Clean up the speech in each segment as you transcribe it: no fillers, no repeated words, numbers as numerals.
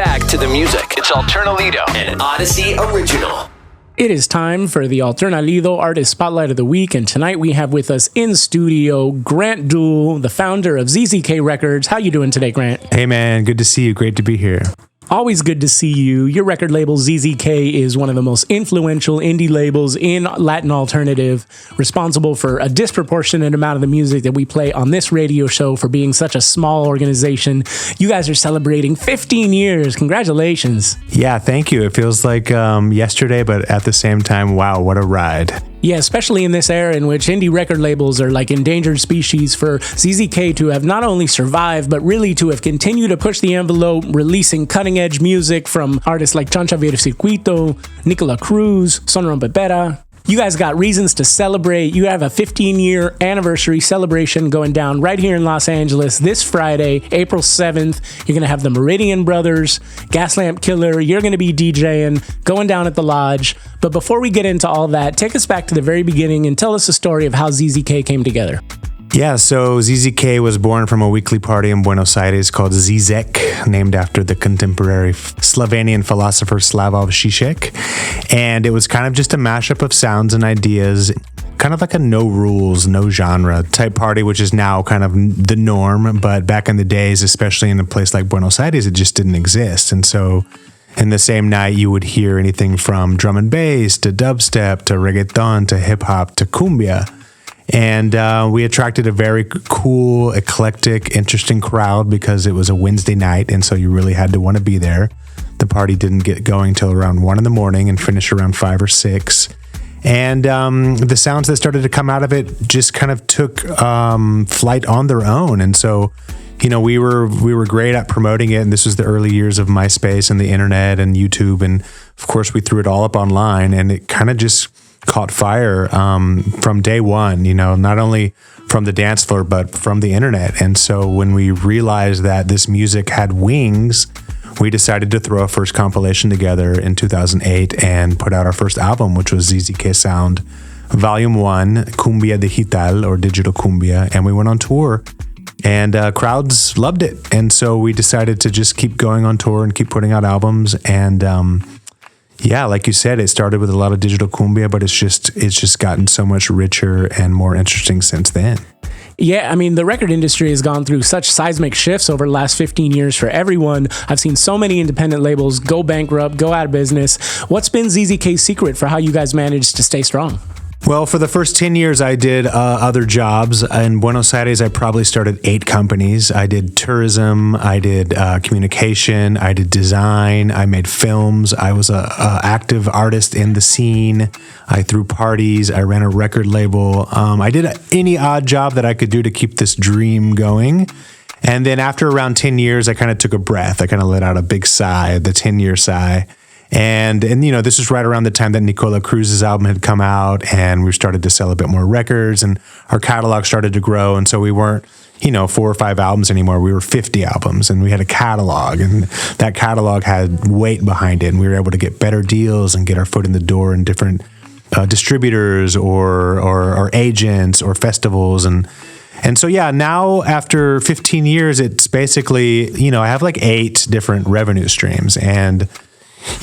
back to the music. It's Alternalido, an Odyssey original. It is time for the Alternalido Artist Spotlight of the Week, and tonight we have with us in studio Grant Duell, the founder of ZZK Records. How you doing today, Grant? Hey man, good to see you. Great to be here. Always good to see you. Your record label, ZZK, is one of the most influential indie labels in Latin alternative, responsible for a disproportionate amount of the music that we play on this radio show for being such a small organization. You guys are celebrating 15 years. Congratulations. Yeah, thank you. It feels like yesterday, but at the same time, wow, what a ride. Yeah, especially in this era in which indie record labels are like endangered species, for ZZK to have not only survived, but really to have continued to push the envelope, releasing cutting-edge music from artists like Chancha Vircircuito, Nicola Cruz, Son Rompepera. You guys got reasons to celebrate. You have a 15-year anniversary celebration going down right here in Los Angeles this Friday, April 7th. You're going to have the Meridian Brothers, Gaslamp Killer. You're going to be DJing, going down at the Lodge. But before we get into all that, take us back to the very beginning and tell us the story of how ZZK came together. Yeah, so ZZK was born from a weekly party in Buenos Aires called ZZK, named after the contemporary Slovenian philosopher Slavoj Žižek. And it was kind of just a mashup of sounds and ideas, kind of like a no rules, no genre type party, which is now kind of the norm. But back in the days, especially in a place like Buenos Aires, it just didn't exist. And so in the same night, you would hear anything from drum and bass to dubstep to reggaeton to hip hop to cumbia. And we attracted a very cool, eclectic, interesting crowd because it was a Wednesday night, and so you really had to want to be there. The party didn't get going till around 1 a.m. and finish around 5 or 6. And the sounds that started to come out of it just kind of took flight on their own. And so, you know, we were great at promoting it, and this was the early years of MySpace and the internet and YouTube, and of course we threw it all up online, and it kind of just caught fire from day one, you know, not only from the dance floor, but from the internet. And so when we realized that this music had wings, we decided to throw a first compilation together in 2008 and put out our first album, which was ZZK Sound Volume 1, Cumbia Digital, or Digital Cumbia. And we went on tour, and crowds loved it. And so we decided to just keep going on tour and keep putting out albums. And yeah, like you said, it started with a lot of digital cumbia, but it's just gotten so much richer and more interesting since then. Yeah, I mean, the record industry has gone through such seismic shifts over the last 15 years for everyone. I've seen so many independent labels go bankrupt, go out of business. What's been ZZK's secret for how you guys managed to stay strong? Well, for the first 10 years, I did other jobs. In Buenos Aires, I probably started 8 companies. I did tourism, I did communication, I did design, I made films. I was an active artist in the scene. I threw parties, I ran a record label. I did any odd job that I could do to keep this dream going. And then after around 10 years, I kind of took a breath. I kind of let out a big sigh, the 10-year sigh. And you know, this was right around the time that Nicola Cruz's album had come out, and we started to sell a bit more records, and our catalog started to grow. And so we weren't, you know, 4 or 5 albums anymore. We were 50 albums, and we had a catalog, and that catalog had weight behind it. And we were able to get better deals and get our foot in the door in different distributors or agents or festivals. And so, yeah, now after 15 years, it's basically, you know, I have like 8 different revenue streams, and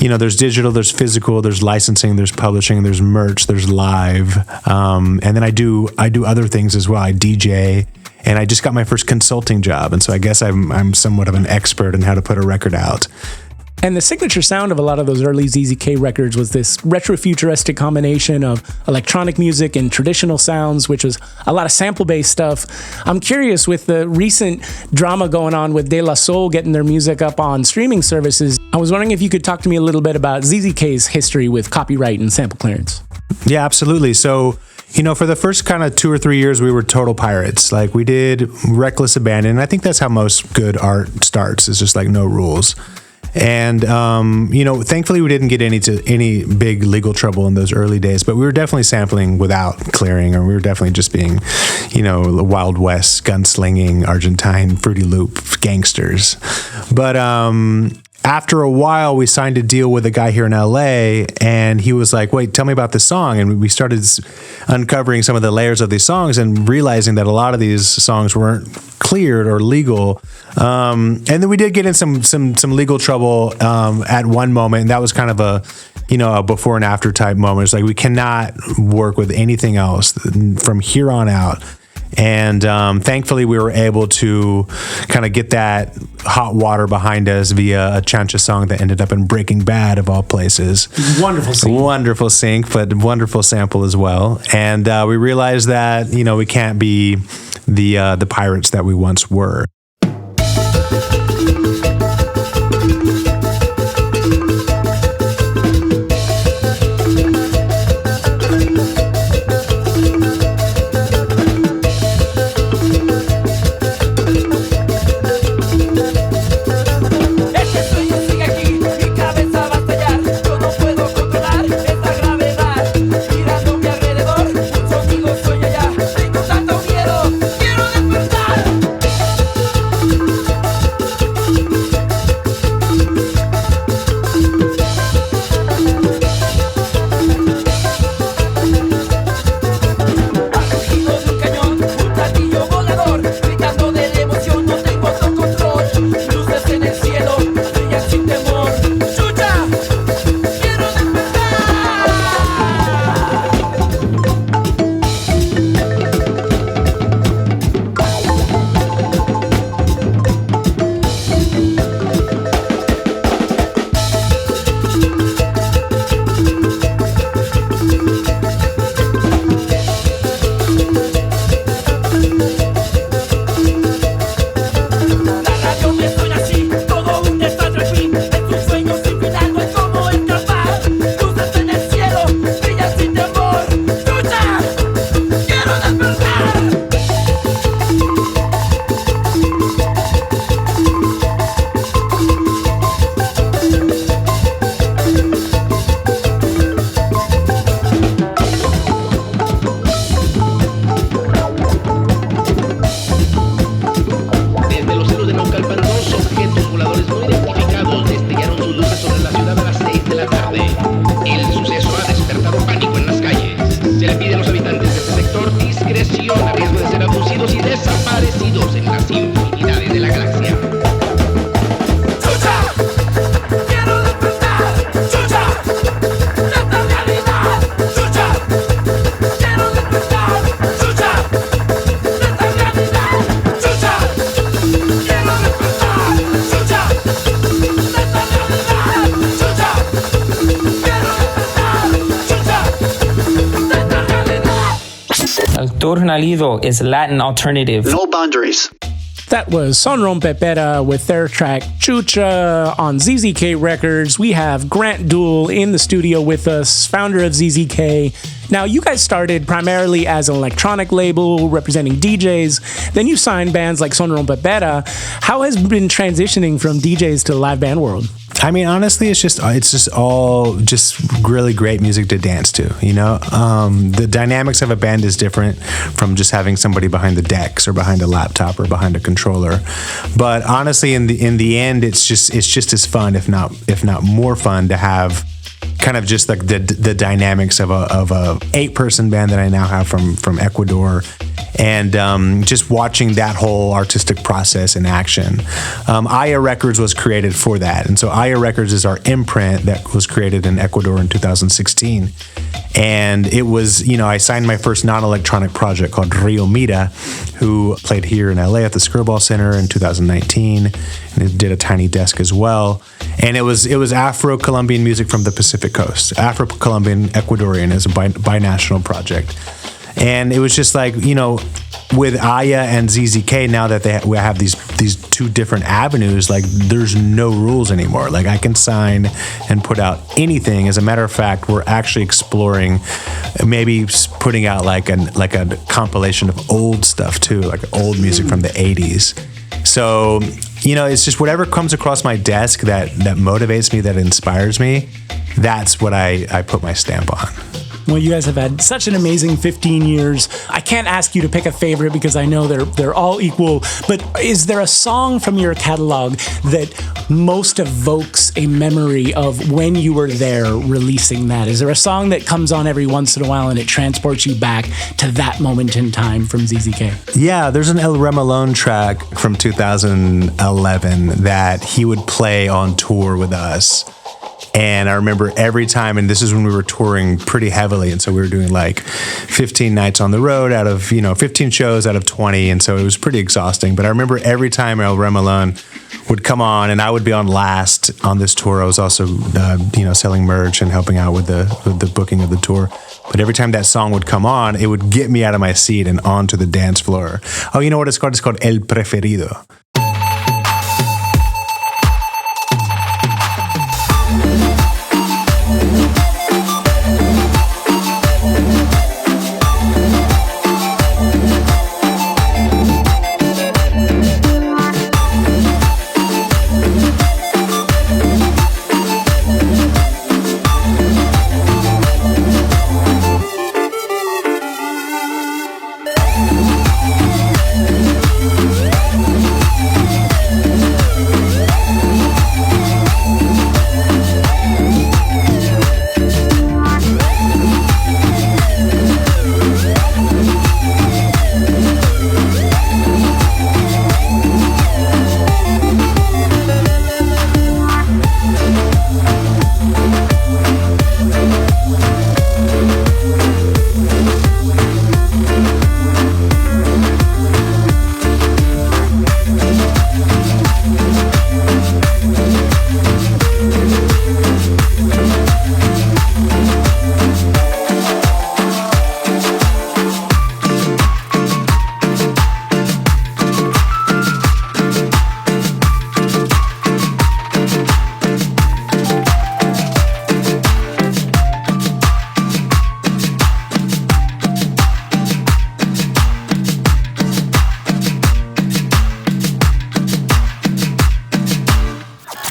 you know, there's digital, there's physical, there's licensing, there's publishing, there's merch, there's live, and then I do other things as well. I DJ, and I just got my first consulting job, and so I guess I'm somewhat of an expert in how to put a record out. And the signature sound of a lot of those early ZZK records was this retro-futuristic combination of electronic music and traditional sounds, which was a lot of sample-based stuff. I'm curious, with the recent drama going on with De La Soul getting their music up on streaming services, I was wondering if you could talk to me a little bit about ZZK's history with copyright and sample clearance. Yeah, absolutely. So, you know, for the first kind of 2 or 3 years, we were total pirates. Like, we did reckless abandon. And I think that's how most good art starts. It's just like no rules. And, you know, thankfully we didn't get any big legal trouble in those early days, but we were definitely sampling without clearing, or we were definitely just being, you know, Wild West, gunslinging, Argentine, Fruity Loop gangsters. But after a while, we signed a deal with a guy here in LA, and he was like, wait, tell me about this song. And we started uncovering some of the layers of these songs and realizing that a lot of these songs weren't cleared or legal. And then we did get in some legal trouble at one moment, and that was kind of a before and after type moment. It's like, we cannot work with anything else from here on out. And thankfully, we were able to kind of get that hot water behind us via a Chancha song that ended up in Breaking Bad, of all places. Wonderful sync, but wonderful sample as well. And we realized that, we can't be the pirates that we once were. Alternalido is Latin alternative. No boundaries. That was Son Rompepera with their track Chucha on ZZK Records. We have Grant Duell in the studio with us, founder of ZZK. Now, you guys started primarily as an electronic label representing DJs. Then you signed bands like Son Rompepera. How has it been transitioning from DJs to the live band world? I mean, honestly, it's just all really great music to dance to. The dynamics of a band is different from just having somebody behind the decks or behind a laptop or behind a controller. But honestly, in the end, it's just as fun, if not more fun, to have kind of just like the dynamics of a 8-person band that I now have from Ecuador, and just watching that whole artistic process in action. Aya Records was created for that, and so Aya Records is our imprint that was created in Ecuador in 2016. And it was, I signed my first non-electronic project called Rio Mira, who played here in LA at the Skirball Center in 2019, and it did a tiny desk as well. And it was Afro-Colombian music from the Pacific Coast. Afro-Colombian Ecuadorian is a binational project. And it was just like, with Aya and ZZK, now that we have these two different avenues, like there's no rules anymore. Like I can sign and put out anything. As a matter of fact, we're actually exploring maybe putting out like a compilation of old stuff too, like old music from the 80s. So, it's just whatever comes across my desk that motivates me, that inspires me. That's what I put my stamp on. Well, you guys have had such an amazing 15 years. I can't ask you to pick a favorite because I know they're all equal, but is there a song from your catalog that most evokes a memory of when you were there releasing that? Is there a song that comes on every once in a while and it transports you back to that moment in time from ZZK? Yeah, there's an El Remalone track from 2011 that he would play on tour with us. And I remember every time, and this is when we were touring pretty heavily, and so we were doing like 15 nights on the road out of, 15 shows out of 20, and so it was pretty exhausting. But I remember every time El Remalone would come on, and I would be on last on this tour. I was also, selling merch and helping out with the booking of the tour. But every time that song would come on, it would get me out of my seat and onto the dance floor. Oh, you know what it's called? It's called El Preferido.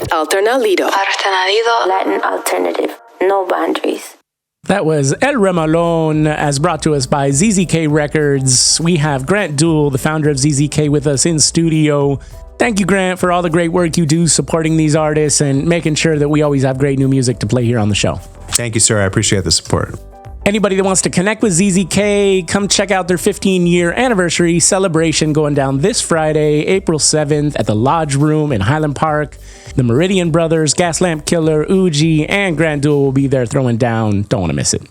Alternalido. Latin alternative. No boundaries. That was El Remalone, as brought to us by ZZK Records. We have Grant Duell, the founder of ZZK, with us in studio. Thank you, Grant, for all the great work you do supporting these artists and making sure that we always have great new music to play here on the show. Thank you, sir. I appreciate the support. Anybody that wants to connect with ZZK, come check out their 15-year anniversary celebration going down this Friday, April 7th at the Lodge Room in Highland Park. The Meridian Brothers, Gaslamp Killer, Uji, and Grant Duell will be there throwing down. Don't want to miss it.